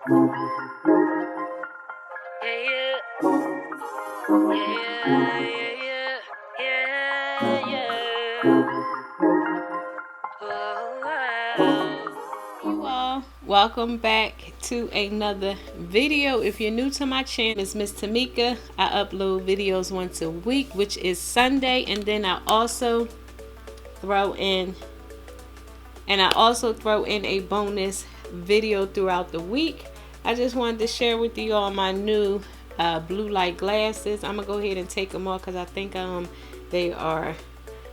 You all, welcome back to another video. If you're new to my channel, it's Miss Tamika. I upload videos once a week, which is Sunday, and then I also throw in a bonus video throughout the week. I just wanted to share with you all my new blue light glasses. I'm gonna go ahead and take them off because I think they are,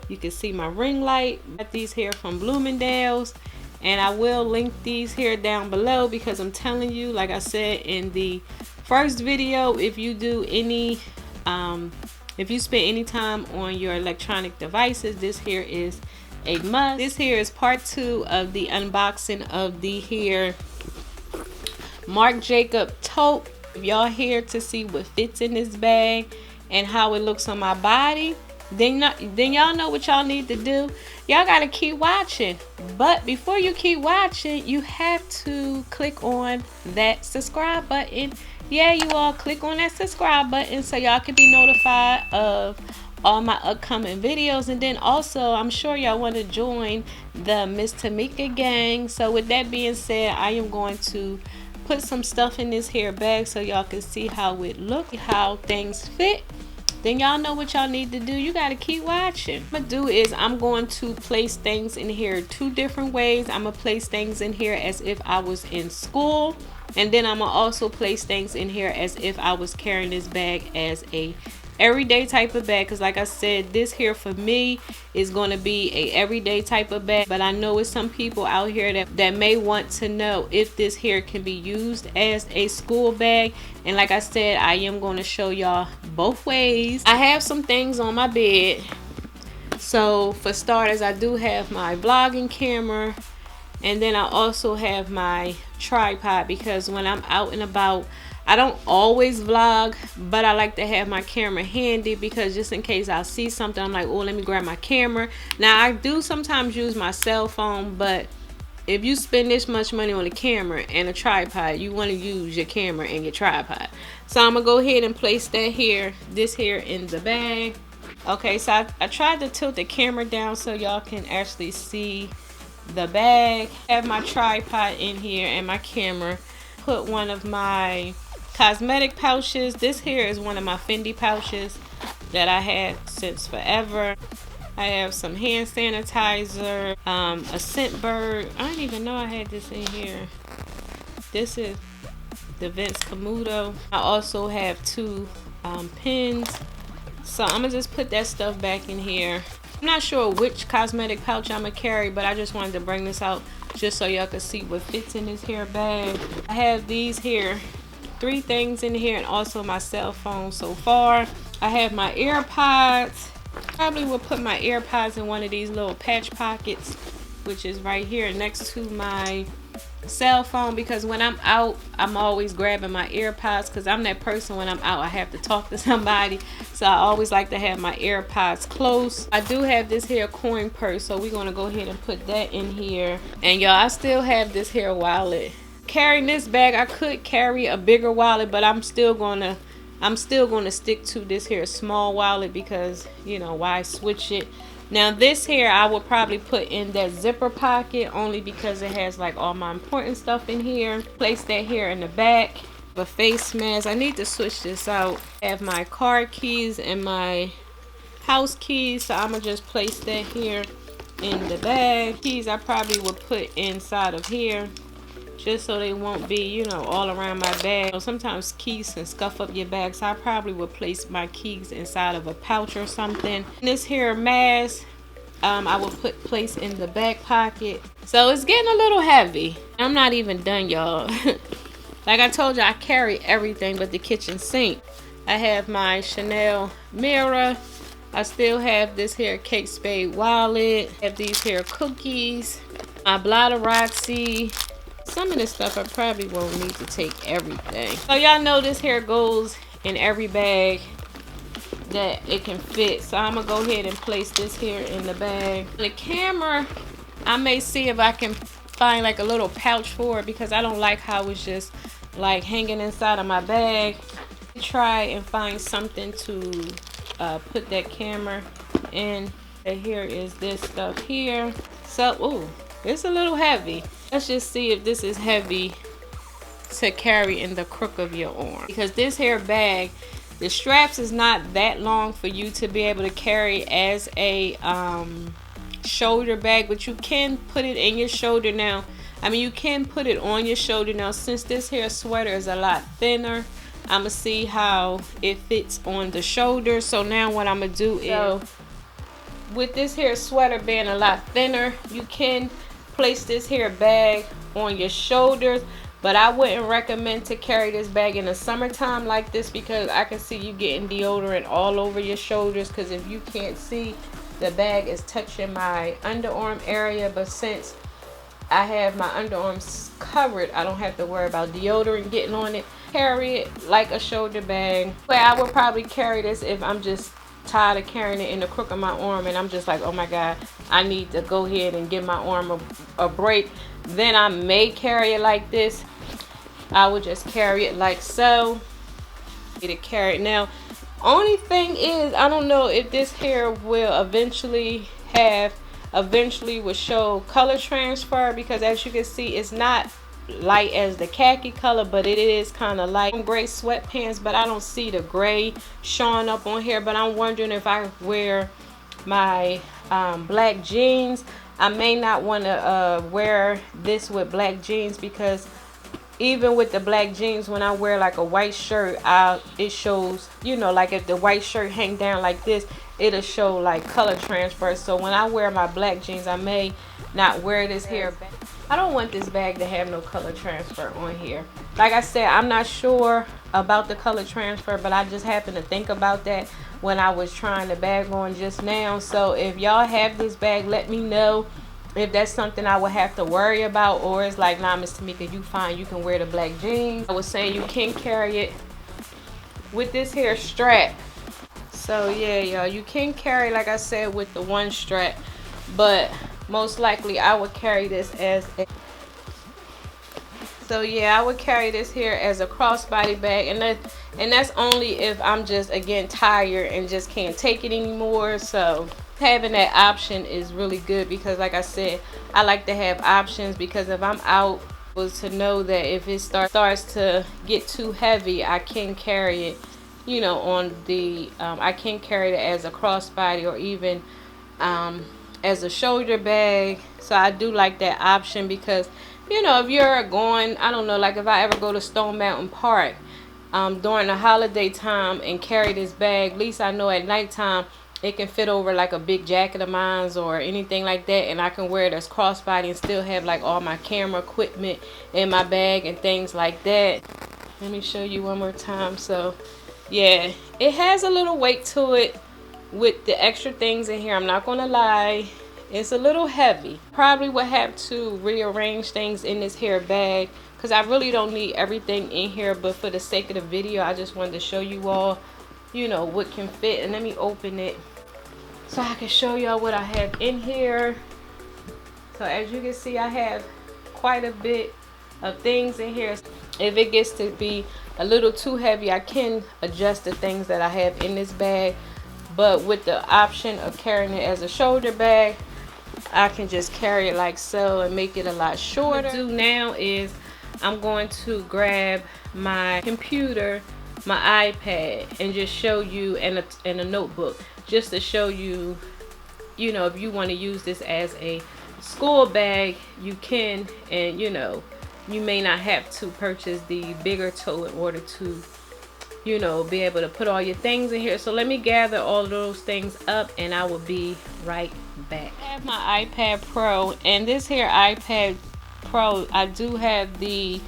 you can see my ring light. Got these here from Bloomingdale's, and I will link these here down below because I'm telling you, like I said in the first video, if you do any if you spend any time on your electronic devices, this here is a must. This here is part 2 of the unboxing of the here Marc Tote. If y'all here to see what fits in this bag and how it looks on my body, then y'all know what y'all need to do. Y'all gotta keep watching, but before you keep watching, you have to click on that subscribe button. Yeah, you all click on that subscribe button so y'all can be notified of all my upcoming videos. And then also, I'm sure y'all want to join the Miss Tamika gang. So with that being said, I am going to put some stuff in this here bag so y'all can see how it looks, how things fit. Then y'all know what y'all need to do. You got to keep watching. What I'm gonna do is I'm going to place things in here 2 different ways. I'm gonna place things in here as if I was in school, and then I'm gonna also place things in here as if I was carrying this bag as a everyday type of bag, because like I said, this here for me is going to be a everyday type of bag. But I know it's some people out here that may want to know if this here can be used as a school bag. And like I said, I am going to show y'all both ways. I have some things on my bed. So for starters, I do have my vlogging camera, and then I also have my tripod, because when I'm out and about, I don't always vlog, but I like to have my camera handy, because just in case I see something, I'm like, oh, let me grab my camera. Now I do sometimes use my cell phone, but if you spend this much money on a camera and a tripod, you want to use your camera and your tripod. So I'm gonna go ahead and place that here, this here in the bag. Okay, so I tried to tilt the camera down so y'all can actually see the bag. I have my tripod in here and my camera. Put one of my cosmetic pouches. This here is one of my Fendi pouches that I had since forever. I have some hand sanitizer, a scent bird. I didn't even know I had this in here. This is the Vince Camuto. I also have 2 pins. So I'm gonna just put that stuff back in here. I'm not sure which cosmetic pouch I'm gonna carry, but I just wanted to bring this out just so y'all can see what fits in this here bag. I have these here 3 things in here, and also my cell phone so far. I have my AirPods. Probably will put my AirPods in one of these little patch pockets, which is right here next to my cell phone, because when I'm out, I'm always grabbing my AirPods, because I'm that person when I'm out, I have to talk to somebody. So I always like to have my AirPods close. I do have this here coin purse, so we're going to go ahead and put that in here. And y'all, I still have this here wallet. Carrying this bag, I could carry a bigger wallet, but I'm still gonna stick to this here small wallet, because you know, why switch it. Now this here I will probably put in that zipper pocket, only because it has like all my important stuff in here. Place that here in the back. The face mask, I need to switch this out. I have my car keys and my house keys, so I'm gonna just place that here in the bag. Keys I probably would put inside of here, just so they won't be, you know, all around my bag. So sometimes keys can scuff up your bag, so I probably would place my keys inside of a pouch or something. This here mask, I will place in the back pocket. So it's getting a little heavy. I'm not even done, y'all. Like I told you, I carry everything but the kitchen sink. I have my Chanel mirror. I still have this here Kate Spade wallet. I have these here cookies. My Blotterazzi. Some of this stuff I probably won't need to take everything. So y'all know this here goes in every bag that it can fit. So I'm gonna go ahead and place this here in the bag. The camera, I may see if I can find like a little pouch for it, because I don't like how it's just like hanging inside of my bag. Try and find something to put that camera in. And here is this stuff here. So, ooh, it's a little heavy. Let's just see if this is heavy to carry in the crook of your arm, because this here bag, the straps is not that long for you to be able to carry as a shoulder bag, but you can put it in your shoulder now. I mean, you can put it on your shoulder now. Since this here sweater is a lot thinner, I'm gonna see how it fits on the shoulder. So now what I'm gonna do is, with this here sweater being a lot thinner, you can place this here bag on your shoulders, but I wouldn't recommend to carry this bag in the summertime like this, because I can see you getting deodorant all over your shoulders. Because if you can't see, the bag is touching my underarm area, but since I have my underarms covered, I don't have to worry about deodorant getting on it. Carry it like a shoulder bag. But I would probably carry this if I'm just tired of carrying it in the crook of my arm and I'm just like, oh my god, I need to go ahead and give my arm a break. Then I may carry it like this. I would just carry it like so. To carry it now. Only thing is, I don't know if this hair will eventually will show color transfer, because as you can see, it's not light as the khaki color, but it is kind of light. Gray sweatpants, but I don't see the gray showing up on here. But I'm wondering if I wear my black jeans, I may not want to wear this with black jeans, because even with the black jeans, when I wear like a white shirt, it shows, you know, like if the white shirt hang down like this, it'll show like color transfer. So when I wear my black jeans, I may not wear this hair. I don't want this bag to have no color transfer on here. Like I said, I'm not sure about the color transfer, but I just happened to think about that when I was trying the bag on just now. So if y'all have this bag, let me know if that's something I would have to worry about, or it's like, nah, Miss Tamika, you fine, you can wear the black jeans. I was saying you can carry it with this here strap. So yeah, y'all, you can carry, like I said, with the one strap, but most likely I would carry this as a, so yeah, I would carry this here as a crossbody bag, and that's only if I'm just, again, tired and just can't take it anymore. So having that option is really good, because like I said, I like to have options, because if I'm out, was to know that if it starts to get too heavy, I can carry it, you know, on the I can carry it as a crossbody, or even as a shoulder bag. So I do like that option, because, you know, if you're going, I don't know, like if I ever go to Stone Mountain Park during the holiday time and carry this bag, at least I know at nighttime it can fit over like a big jacket of mine or anything like that, and I can wear it as crossbody and still have like all my camera equipment in my bag and things like that. Let me show you one more time. So yeah, it has a little weight to it with the extra things in here. I'm not gonna lie, it's a little heavy. Probably would have to rearrange things in this hair bag, because I really don't need everything in here, but for the sake of the video, I just wanted to show you all, you know, what can fit. And let me open it so I can show y'all what I have in here. So as you can see, I have quite a bit of things in here. If it gets to be a little too heavy, I can adjust the things that I have in this bag, but with the option of carrying it as a shoulder bag, I can just carry it like so and make it a lot shorter. What I'm do now is I'm going to grab my computer, my iPad, and just show you, and a notebook, just to show you, you know, if you want to use this as a school bag, you can. And you know, you may not have to purchase the bigger tote in order to, you know, be able to put all your things in here. So let me gather all of those things up and I will be right back. I have my iPad Pro, and this here iPad Pro, I do have the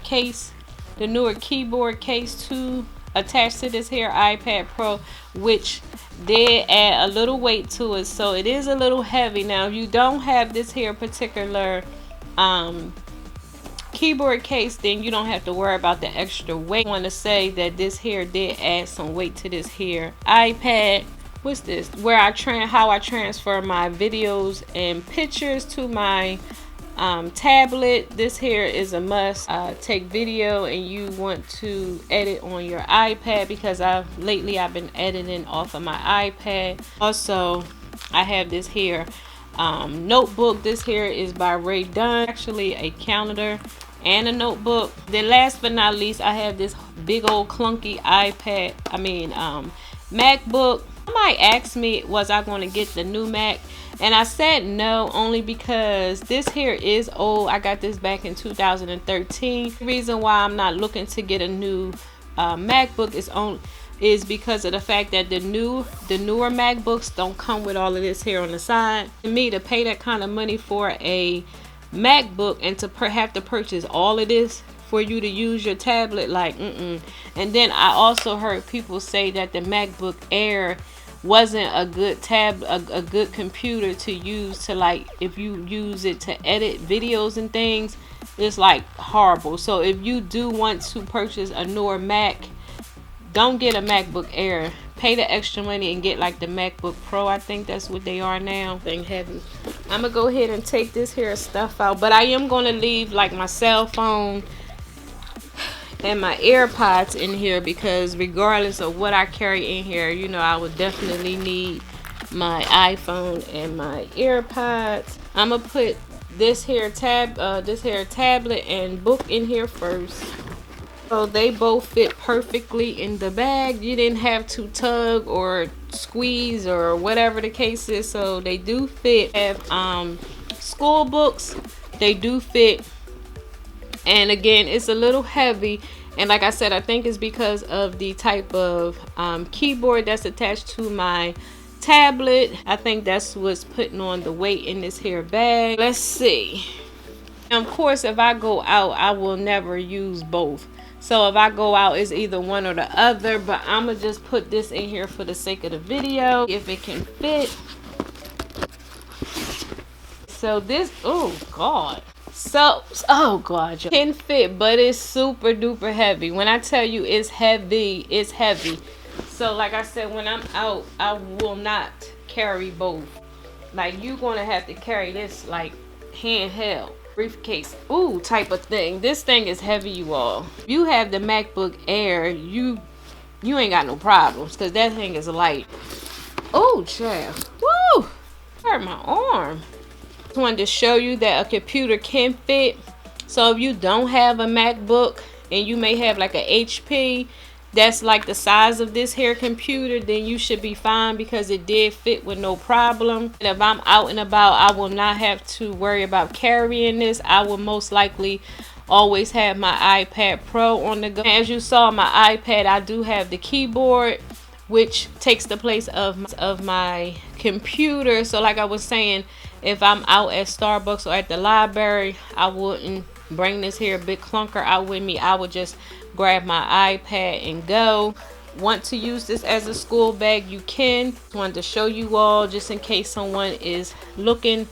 case, the newer keyboard case too, attached to this here iPad Pro, which did add a little weight to it, so it is a little heavy. Now if you don't have this here particular keyboard case, then you don't have to worry about the extra weight. I want to say that this here did add some weight to this here iPad. What's this? Where how I transfer my videos and pictures to my tablet, this here is a must. Take video and you want to edit on your iPad, because lately I've been editing off of my iPad. Also, I have this here notebook. This here is by Ray Dunn, actually a calendar and a notebook. Then last but not least, I have this big old clunky MacBook. Somebody asked me, was I going to get the new Mac? And I said no, only because this here is old. I got this back in 2013. The reason why I'm not looking to get a new MacBook is because of the fact that the newer MacBooks don't come with all of this here on the side. To me, to pay that kind of money for a MacBook and to have to purchase all of this for you to use your tablet, like And then I also heard people say that the MacBook Air wasn't a good a good computer to use to, like, if you use it to edit videos and things, it's like horrible. So if you do want to purchase a newer Mac, don't get a MacBook Air. Pay the extra money and get like the MacBook Pro. I think that's what they are now. Thing heavy. I'm gonna go ahead and take this here stuff out, but I am gonna leave like my cell phone and my AirPods in here, because regardless of what I carry in here, you know, I would definitely need my iPhone and my AirPods. I'm gonna put this here tablet and book in here first. So they both fit perfectly in the bag. You didn't have to tug or squeeze or whatever the case is. So they do fit. Have school books, they do fit. And again, it's a little heavy, and like I said, I think it's because of the type of keyboard that's attached to my tablet. I think that's what's putting on the weight in this here bag. Let's see. And of course, if I go out, I will never use both. So if I go out, it's either one or the other, but I'm gonna just put this in here for the sake of the video, if it can fit. So this, oh god, it can fit, but it's super duper heavy. When I tell you it's heavy, it's heavy. So like I said, when I'm out, I will not carry both. Like, you're gonna have to carry this like handheld briefcase type of thing. This thing is heavy, you all. If you have the MacBook Air, you ain't got no problems, because that thing is light. Oh child, woo, hurt my arm. Just wanted to show you that a computer can fit. So if you don't have a MacBook and you may have like a HP that's like the size of this here computer, then you should be fine, because it did fit with no problem. And if I'm out and about, I will not have to worry about carrying this. I will most likely always have my iPad Pro on the go. As you saw, my iPad, I do have the keyboard, which takes the place of my computer. So like I was saying, if I'm out at Starbucks or at the library, I wouldn't bring this here big clunker out with me. I would just grab my iPad and go. Want to use this as a school bag, you can. Wanted to show you all, just in case someone is looking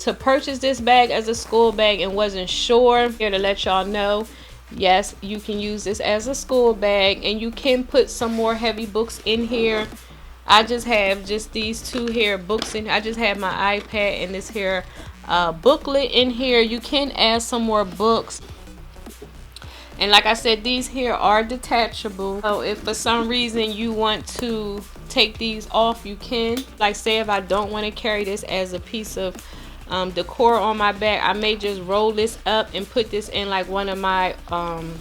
to purchase this bag as a school bag and wasn't sure. Here to let y'all know, yes, you can use this as a school bag, and you can put some more heavy books in here. I just have these two here books in. I just have my iPad and this here booklet in here. You can add some more books, and like I said, these here are detachable. So if for some reason you want to take these off, you can. Like, say if I don't want to carry this as a piece of decor on my bag, I may just roll this up and put this in like one of my Ipsy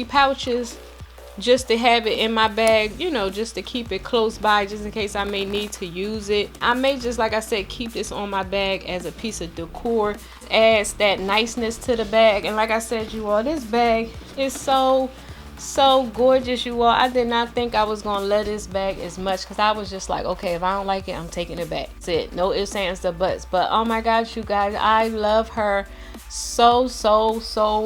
pouches, just to have it in my bag, you know, just to keep it close by, just in case I may need to use it. I may just, like I said, keep this on my bag as a piece of decor. Adds that niceness to the bag. And like I said, you all, this bag is so gorgeous, you all. I did not think I was gonna love this bag as much, because I was just like, okay, if I don't like it, I'm taking it back. That's it. No ifs, ands, or buts. But oh my gosh, you guys, I love her so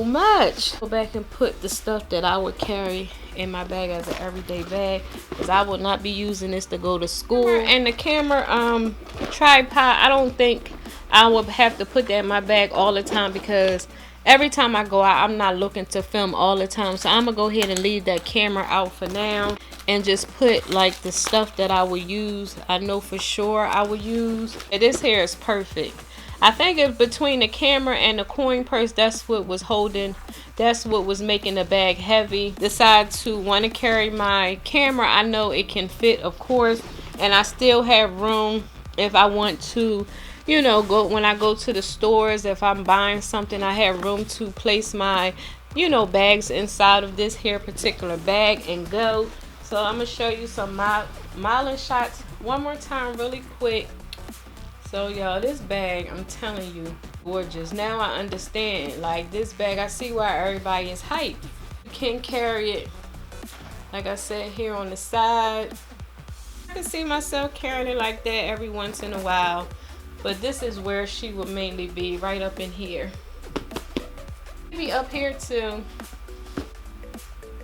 much. Go back and put the stuff that I would carry in my bag as an everyday bag, because I will not be using this to go to school. And the camera tripod, I don't think I will have to put that in my bag all the time, because every time I go out, I'm not looking to film all the time. So I'm gonna go ahead and leave that camera out for now and just put like the stuff that I will use. I know for sure I will use. And this here is perfect. I think if between the camera and the coin purse, that's what was holding, that's what was making the bag heavy. Decide to want to carry my camera. I know it can fit, of course, and I still have room if I want to, you know, go when I go to the stores. If I'm buying something, I have room to place my, you know, bags inside of this here particular bag and go. So I'm gonna show you some modeling shots one more time really quick. So y'all, this bag, I'm telling you, gorgeous. Now I understand, like, this bag, I see why everybody is hyped. You can carry it, like I said, here on the side. I can see myself carrying it like that every once in a while, but this is where she would mainly be, right up in here. Maybe up here too.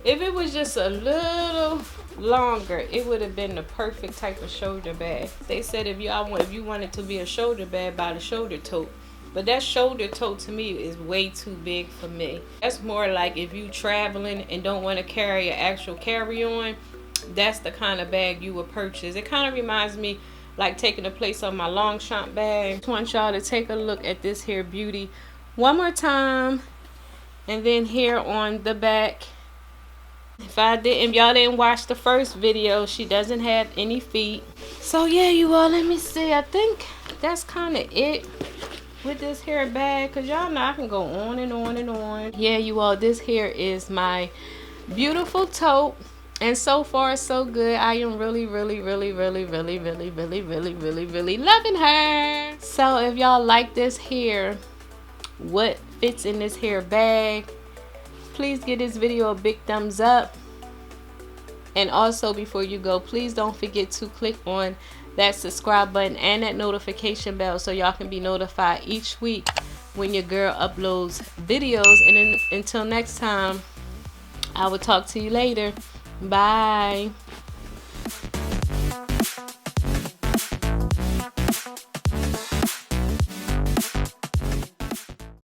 If it was just a little longer, it would have been the perfect type of shoulder bag. They said if you want it to be a shoulder bag, buy the shoulder tote. But that shoulder tote to me is way too big for me. That's more like if you traveling and don't want to carry an actual carry-on, that's the kind of bag you would purchase. It kind of reminds me like taking the place of my Longchamp bag. Just want y'all to take a look at this here beauty one more time. And then here on the back, if y'all didn't watch the first video, she doesn't have any feet. So yeah, you all, let me see. I think that's kind of it with this hair bag, because y'all know I can go on and on and on. Yeah, you all, this here is my beautiful tote, and so far so good. I am really loving her. So if y'all like this hair, what fits in this hair bag, please give this video a big thumbs up. And also, before you go, please don't forget to click on that subscribe button and that notification bell so y'all can be notified each week when your girl uploads videos. And then, until next time, I will talk to you later. Bye.